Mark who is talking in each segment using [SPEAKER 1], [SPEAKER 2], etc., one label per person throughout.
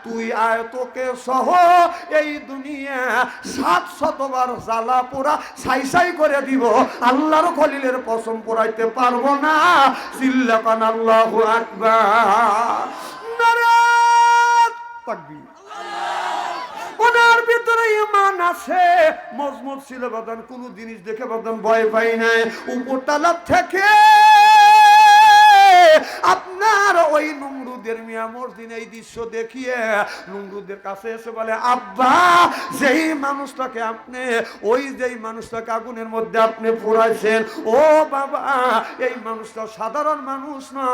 [SPEAKER 1] তুই আয়, তোকে সহ এই দুনিয়া 700 বার জ্বালা পোড়া ছাই ছাই করে দিব, আল্লাহর খলিলের কসম পোড়াইতে পারবো না। চিল্লাকান আল্লাহু আকবার, নারে তাকবীর। ওনার ভিতরে ঈমান আছে, মজবুত ছিল বাদান, কোন জিনিস দেখে বাদান ভয় পাই নাই। উপরতলা থেকে আপনার ওই নমরুদের মিয়া মর্জিন এই দৃশ্য দেখিয়ে নমরুদের কাছে এসে বলে, আব্বা যেই মানুষটাকে আপনি, ওই যেই মানুষটাকে আগুনের মধ্যে আপনি পোড়াইছেন, ও বাবা এই মানুষটা সাধারণ মানুষ না,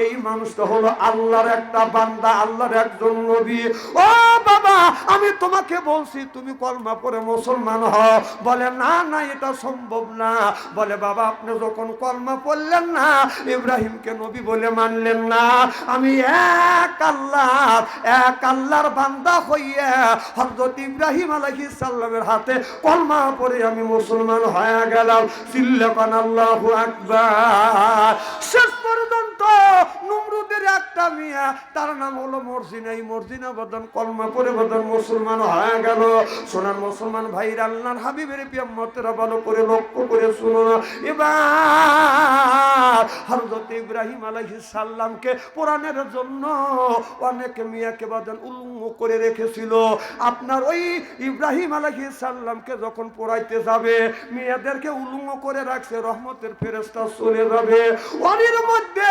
[SPEAKER 1] এই মানুষটা হলো আল্লাহর একটা বান্দা, আল্লাহর একজন নবী। ও বাবা আমি তোমাকে বলছি তুমি কলমা পড়ে মুসলমান হও। বলে না না এটা সম্ভব না। বলে বাবা আপনি যখন কলমা পড়লেন না, ইব্রাহিমকে নবী বলে মানলেন না, আমি এক আল্লাহর বান্দা হইয়া হযরত ইব্রাহিম আলাইহিস সালামের হাতে কলমা পড়ে আমি মুসলমান হয়ে গেলাম। চিল্লাকান আল্লাহু আকবার। শেষ পর্যন্ত নমরুদের একটা মিয়া, তার নাম হলো মর্জিনা, এই মর্জিনা বদন কলমা পড়ে বদন মুসলমান হয়ে গেল। সোনার মুসলমান ভাইরা, আল্লাহর হাবিবের পিয়ামতেরা ভালো করে লক্ষ্য করে শুনো। এবার হযরত ইব্রাহিম আলাইহিস সালামকে পোড়ানোর জন্য অনেক মিয়াকে বদন উলঙ্গ করে রেখেছিল। আপনার ওই ইব্রাহিম আলাইহিস সালামকে যখন পোড়াইতে যাবে, মেয়েদেরকে উলঙ্গ করে রাখছে, রহমতের ফেরেশতা চলে যাবে। ওর মধ্যে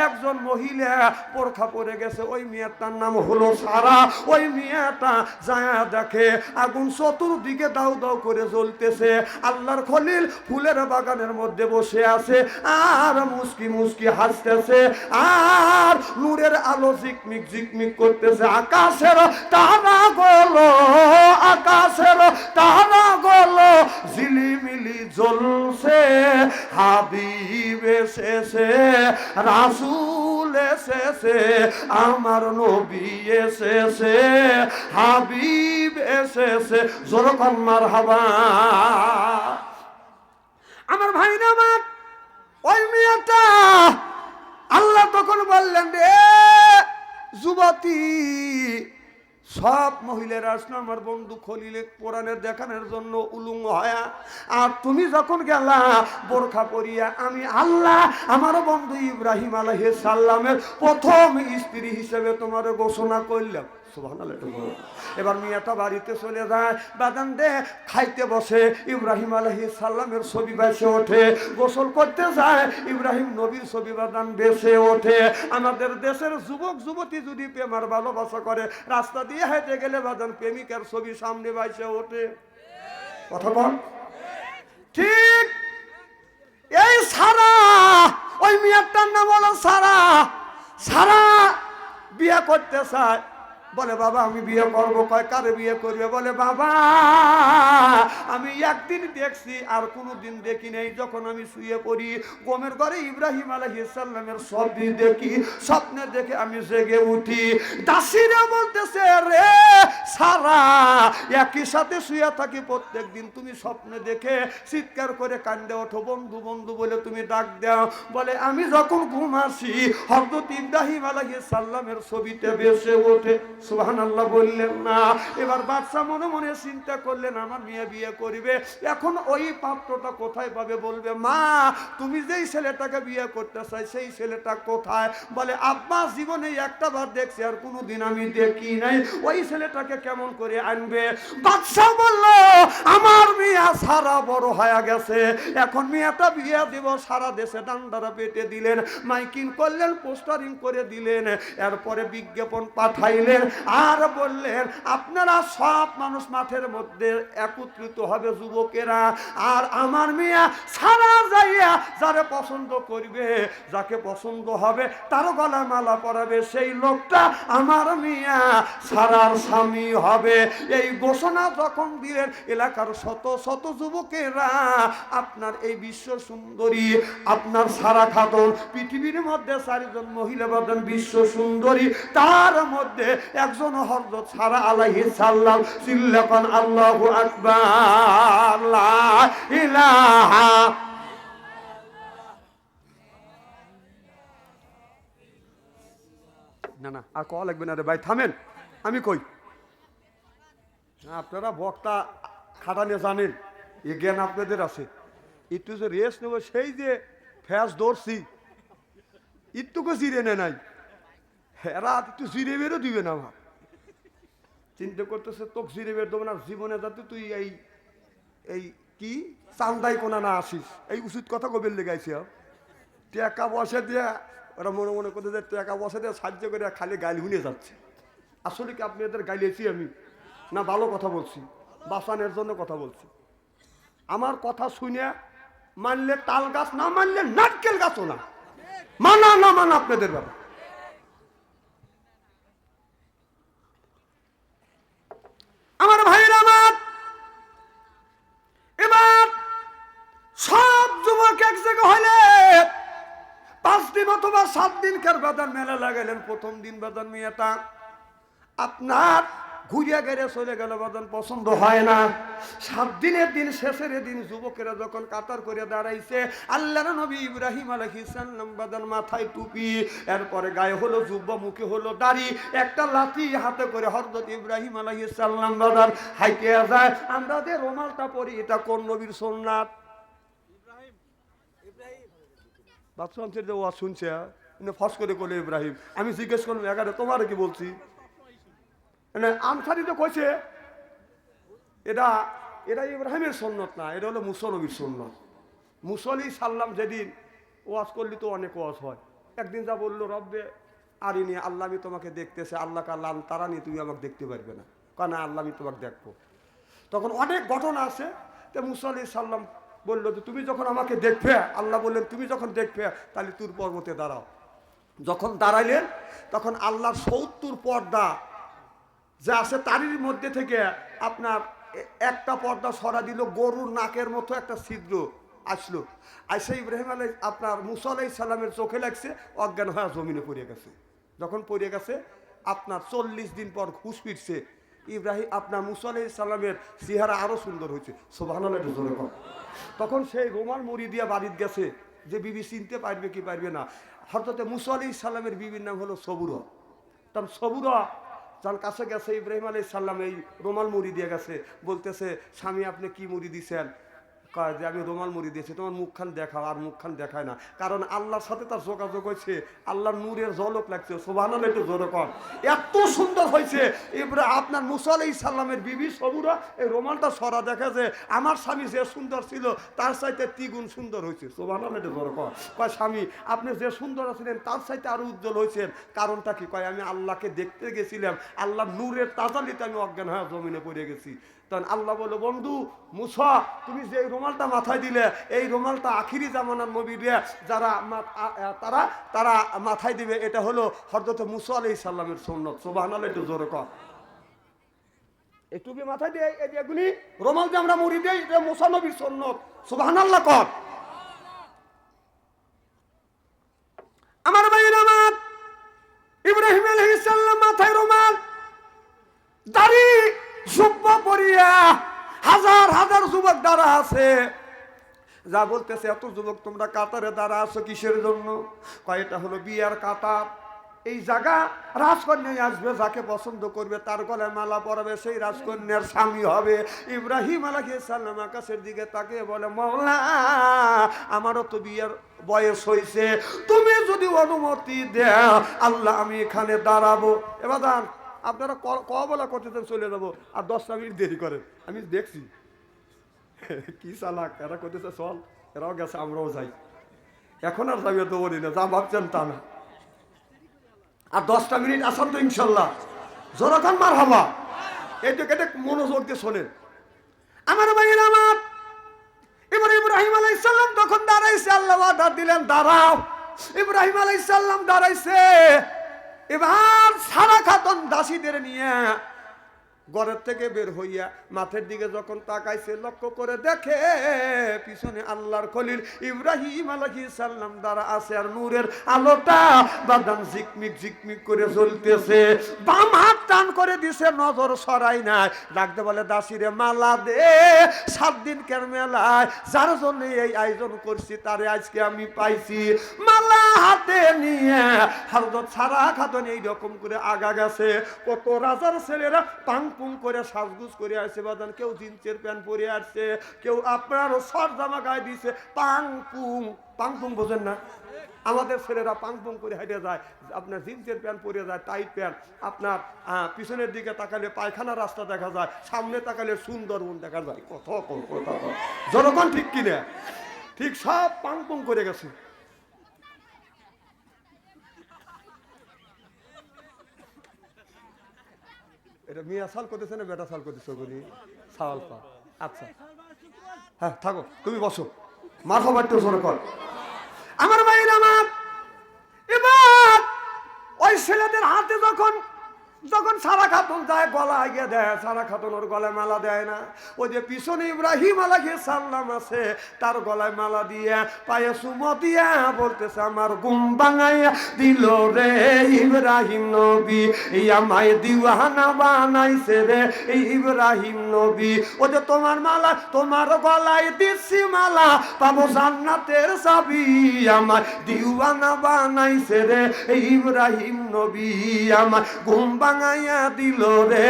[SPEAKER 1] একজন মহিলা বোরখা পরে গেছে, ওই মেয়েটার নাম হলো সারা। ওই মেয়েটা যায় দেখে আগুন চতুর্দিকে দাউ দাউ করে জ্বলতেছে, আল্লাহর খলিল ফুলের বাগানের মধ্যে বসে আছে আর মুস্কি মুস্কি হাসতেছে, আর নূরের আলো ঝিকমিক ঝিকমিক করতেছে। আকাশের তারাগুলো ঝিলিমিলি জ্বলছে, হাবিব এসেছে, রাসূল এসেছে, আমার নবী এসেছে, হাবিব এসেছে। জোরকন মারহাবা। আমার ভাইরা আমার, ওই মেয়েটা আল্লাহ তখন বললেন, রে যুবতী, সব মহিলারা আসলো আমার বন্ধু খলিলে কোরআনের দেখানোর জন্য উলুঙ্গ হয়া, আর তুমি যখন গেলা বোরখা পরিয়া, আমি আল্লাহ আমার বন্ধু ইব্রাহিম আলাইহিস সালামের প্রথম স্ত্রী হিসেবে তোমার ঘোষণা করলাম। এবার মেয়েটা বাড়িতে চলে যায়, বাদান দে খাইতে বসে, ইব্রাহিম আলাইহিস সালামের ছবি বেসে ওঠে, গোসল করতে যায়, ইব্রাহিম নবীর ছবি বাদান বেসে ওঠে। আমাদের দেশের যুবক যুবতী যদি প্রেমার ভালোবাসা করে, রাস্তা দিয়ে হেঁটে গেলে বাদান প্রেমিকার ছবি সামনে বেসে ওঠে। কথা বল ঠিক। এই সারা, ওই মেয়েটার নাম হলো সারা। সারা বিয়ে করতে চায়, বলে বাবা আমি বিয়ে করবো। কয় কারে বিয়ে করবে? বলে বাবা আমি একদিন দেখছি আর কোনোদিন দেখি নাই, যখন আমি শুয়ে পড়ি গোমের ঘরে ইব্রাহিম আলাইহিস সালামের স্বপ্ন দেখি, স্বপ্নে দেখে আমি জেগে উঠি। দাসীরা বলতেছে, রে সারা একই সাথে শুয়ে থাকি প্রত্যেক দিন, তুমি স্বপ্নে দেখে চিৎকার করে কান্দে ওঠো, বন্ধু বন্ধু বলে তুমি ডাক দাও। বলে আমি যখন ঘুম আসি হযরত ইব্রাহিম আলাইহিস সালামের ছবিতে ভেসে ওঠে। সুবহানাল্লাহ বললেন না। এবার বাদশা মনে মনে চিন্তা করলেন আমার মেয়ে বিয়ে করবে, এখন ওই পাত্রটা কোথায় পাবে? বলবে মা তুমি যেই ছেলেটাকে বিয়ে করতে চাই সেই ছেলেটা কোথায়? বলে আব্বা জীবনে একটা বার দেখছি আর কোনোদিন আমি দেখি নাই, ওই ছেলেটাকে কেমন করে আনবে? বাদশা বলল আমার মেয়ে সারা বড় হয়ে গেছে, এখন মেয়েটা বিয়ে দিব। সারা দেশে ডান্ডারা পেটে দিলেন, মাইকিং করলেন, পোস্টারিং করে দিলেন, এরপরে বিজ্ঞাপন পাঠাইলেন আর বললেন আপনারা সব মানুষ মাঠের মধ্যে একত্রিত হবে যুবকেরা, আর আমার মেয়ে সারা যাইয়া যারে পছন্দ করবে, যাকে পছন্দ হবে তার গলায় মালা পরাবে, সেই লোকটা আমার মেয়ে সারার স্বামী হবে। এই ঘোষণা যখন দিলেন এলাকার শত শত যুবকেরা আপনার এই বিশ্ব সুন্দরী আপনার সারা খাতুন, পৃথিবীর মধ্যে 4 জন মহিলা বলেন বিশ্ব সুন্দরী, তার মধ্যে একজন হযরত সারা আলাইহিস সালাম। চিল্লাকান আল্লাহু আকবার, লা ইলাহা। না না আর কল লাগবে না রে ভাই, থামেন। আমি কই আপনারা বক্তা খাটানে জানেন, এ জ্ঞান আপনাদের আছে। একটু যে রেস্ট নেবো, সেই যে ফ্যাস ধরছি একটুকু জিরে নে নাই, এরা একটু জিরে বেরো দিবে না। আমার চিন্তা করতেছে তোকে জিরে বের দেবো না জীবনে, যাতে তুই এই এই কি চান্দাই কোনা না আসিস, এই উচিত কথা কবে লেগাইছে। টাকা পয়সা দিয়ে ওরা মনে মনে করতে যে টাকা পয়সা দিয়ে সাহায্য করে খালি গাইল হুনে যাচ্ছে। আসলে কি আপনি এদের গাইলেছি আমি না ভালো কথা বলছি, বাঁচানোর জন্য কথা বলছি। আমার কথা শুনে মানলে তাল গাছ, না মানলে নারকেল গাছও না, মানা না মানা আপনাদের ব্যাপার। আমার ভাইয়ের আমার এবার সব যুবক এক জায়গা হলে 5 দিন অথবা 7 দিন কার বাজার মেলা লাগাইলেন। প্রথম দিন বাজার মেয়েটা আপনার ঘুরিয়া গেড়ে চলে গেল, বাজান পছন্দ হয় না। 7 দিনের দিন শেষের দিন যুবকেরা যখন কাতার করে দাঁড়াইছে, আল্লাহর নবী ইব্রাহিম আলাইহিস সালাম বাজান মাথায় টুপি, এরপরে গায়ে হলো জুব্বা, মুখে হলো দাড়ি, একটা লাঠি হাতে করে হযরত ইব্রাহিম আলাইহিস সালাম বাজান হাইটে যায়। আমরা যে রুমালটা পরি এটা কোন নবীর সুন্নাত? বাদশাহের যে ওয়াজ শুনছে ফস করে কোলে ইব্রাহিম। আমি জিজ্ঞেস করলাম এগারে তোমার কি বলছি, আনসারি তো কইছে এটা এটা ইব্রাহিমের সুন্নত না, এটা হলো মুসা নবীর সুন্নত। মুসা আলাইহিস সালাম যেদিন ওয়াজ করলি তো অনেক ওয়াজ হয়, একদিন যা বললো রব্বে আরিনি, আল্লাহ আমি তোমাকে দেখতেছে, আল্লাহ কাল্লাম তারা নিয়ে তুমি আমাকে দেখতে পারবে না, কারণ আল্লাহ আমি তোমাকে দেখবো। তখন অনেক ঘটনা আছে। তো মুসা আলাইহিস সালাম বললো যে তুমি যখন আমাকে দেখবে, আল্লাহ বললেন তুমি যখন দেখবে তাহলে তুর পর্বতে দাঁড়াও। যখন দাঁড়াইলেন তখন আল্লাহর 70 পর্দা যা আছে তারির মধ্যে থেকে আপনার একটা পর্দা সরা দিল, গরুর নাকের মতো একটা ছিদ্র আসলো। আইসা ইব্রাহিম আপনার মুসা আলাইহিস সালামের চোখে লাগছে, অজ্ঞান হয়ে জমিনে পড়ে গেছে। যখন পড়ে গেছে আপনার 40 দিন পর হুঁশ ফিরছে। ইব্রাহিম আপনার মুসা আলাইহিস সালামের চেহারা আরো সুন্দর হয়েছে, সুবহানাল্লাহ জোরে কর। তখন সেই রুমাল মুড়ি দিয়ে বাড়িতে গেছে, যে বিবি চিনতে পারবে কি পারবে না। হযরত মুসা আলাইহিস সালামের বিবির নাম হলো সবুরা। তখন সবুরা যার কাছে গেছে, ইব্রাহিম আলাইহিস সালাম এই রুমাল মুড়ি দিয়ে গেছে, বলতেছে স্বামী আপনি কি মুড়ি দিয়েছেন? কয় যে আমি রুমাল মুড়ি দিয়েছি, তোমার মুখখান দেখাও। আর মুখখান দেখায় না, কারণ আল্লাহর সাথে তার যোগাযোগ হয়েছে, আল্লাহর নূরের ঝলক লাগছে। সুবহানাল্লাহ একটু জোরে কর। এত সুন্দর হয়েছে আপনার মুসা আলাইহিস সালামের বিবি সবুরা এই রুমালটা সরা দেখে যে আমার স্বামী যে সুন্দর ছিল তার চাইতে 3 গুণ সুন্দর হয়েছে। সুবহানাল্লাহ একটু জোরে কর। কয় স্বামী আপনি যে সুন্দর ছিলেন তার চাইতে আরো উজ্জ্বল হয়েছেন, কারণটা কি? কয় আমি আল্লাহকে দেখতে গেছিলাম, আল্লাহর নূরের তাজালিতে আমি অজ্ঞান হয়ে জমিনে পড়ে গেছি। তখন আল্লাহ বলল বন্ধু মুসা তুমি যে রুমালটা মাথায় দিলে, এই রুমালটা আখিরি জামানার নবীরা যারা তারা তারা মাথায় দিবে, এটা হলো হযরত মুসা আলাইহিস সালামের সুন্নাত। সুবহানাল্লাহ একটু জোরে কর। এই টুপি মাথায় দিয়ে এগুলি রুমাল যে আমরা মুড়ি দেই, এটা মুসা নবীর সুন্নাত। সুবহানাল্লাহ কর। আমার ভাইয়ের আমার ইব্রাহিম আলাইহিস সালাম মাথায় রুমাল, দাড়ি, জুব্বা পরিয়া হাজার হাজার যুবক দাঁড়া আছে। যা বলতেছে এত যুবক তোমরা কাতারে দাঁড়া আছো কিসের জন্য? কয়টা হলো বিয়ার কাতার। এই জায়গা রাজকন্যায় আসবে, যাকে পছন্দ করবে তার গলায় মালা পরাবে, সেই রাজকন্যার স্বামী হবে। ইব্রাহিম আলাইহিস সালাম আকাশের দিকে তাকিয়ে বলে মাওলা আমারও তো বিয়ের বয়স হয়েছে, তুমি যদি অনুমতি দাও আল্লাহ আমি এখানে দাঁড়াবো। এবার আপনারা কবলা করতেছেন চলে যাবো, আর 10টা মিনিট দেরি করেন। আমি দেখছি কি চালাক এরা করতেছে, চল এরাও গেছে আমরাও যাই। এখন আর যাবে তো বলি না, যা ভাবছেন তা না। আর 10টা মিনিট আসান তো ইনশাল্লাহ, জোরাখান মার হবা। এই তো কেটে মনোযোগ দিয়ে শোনেন আমার ভাইয়ের আমার। এবার ইব্রাহিম আলাইহিস সালাম তখন দাঁড়াইছে, আল্লাহ ওয়াদা দিলেন দাঁড়াও। ইব্রাহিম আলাইহিস সালাম দাঁড়াইছে। এবার সারা খাতুন দাসীদের নিয়ে ঘরের থেকে বের হইয়া মাঠের দিকে যখন তাকাইছে, লক্ষ্য করে দেখে পিছনে আল্লাহর খলিল ইব্রাহিম আলাইহিস সালাম দ্বারা আছে, আর নূরের আলোটা বাদাম ঝিকমিক ঝিকমিক করে জ্বলতেছে। বাম হাত টান করে দিছে, নজর সরাই নাই। ডাকতে বলে, দাসিরে মালা দে, 7 দিন কেন মেলায় যার জন্য এই আয়োজন করছি তারে আজকে আমি পাইছি। মালা হাতে নিয়ে হযরত সারা খাতুন এইরকম করে আগা গেছে। কত রাজার ছেলেরা পাং পুং করে সাজগুজ করে আসছে বাদান, কেউ জিন্সের প্যান্ট পরে আসছে, কেউ আপনার সর জামা গায়ে দিছে। পাং পুং বোঝেন না? আমাদের ছেলেরা পাং পুং করে হেঁটে যায়, আপনার জিন্সের প্যান্ট পরে যায়, টাইট প্যান্ট। আপনার পিছনের দিকে তাকালে পায়খানা রাস্তা দেখা যায়, সামনে তাকালে সুন্দরবন দেখা যায়। কথা জনগণ ঠিক কিনা? ঠিক সব পাং পুং করে গেছে। এটা মিয়া সাল করতেছে না বেটা সাল করতেছে? ওগুলি সাল পা। আচ্ছা হ্যাঁ থাকো, তুমি বসো। মাথা তো জোর কর। আমার ভাইয়ের আমার, এবার ওই ছেলেদের হাতে যখন যখন সারা খাতুন যায় গলায় গিয়ে দেয়, সারা খাতুন ওর গলায় মালা দেয় না। ওই যে পিছনে ইব্রাহিম আলাইহিস সালাম আছে, তার গলায় মালা দিয়ে পায়ে চুমো দিয়ে বলতেছে, আমার ঘুম ভাঙাইয়া দিল রে ইব্রাহিম নবী, এই আমায় দিওয়ানা বানাইছে রে এই ইব্রাহিম নবী। ও যে তোমার মালা, তোমার গলায় দিচ্ছি মালা, পাবো জান্নাতের চাবি, আমায় দিওয়ানা বানাইছে রে এই ইব্রাহিম নবী, আমার ঘুম ভাঙাইয়া দিল রে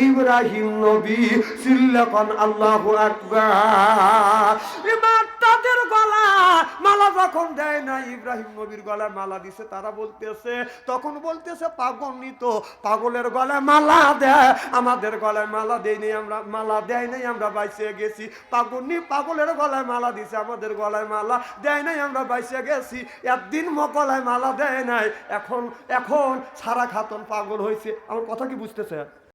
[SPEAKER 1] ইব্রাহিম নবী। সিল্লাকান আল্লাহু আকবার। এবার তাদের গলা মালা যখন দেয় না, ইব্রাহিম নবীর গলায় মালা দিছে, তারা বলতেছে, তখন বলতেছে পাগলিত, পাগলের গলায় মালা দেয়, আমাদের গলায় মালা দেয়নি, আমরা মালা দেয় নাই, আমরা বাইসে গেছি। পাগলি পাগলের গলায় মালা দিছে, আমাদের গলায় মালা দেয় নাই, আমরা বাইসে গেছি। একদিন গলায় মালা দেয় নাই, এখন সারা খাতুন পাগল হয়েছে। আমার কথা কি বুঝতেছে?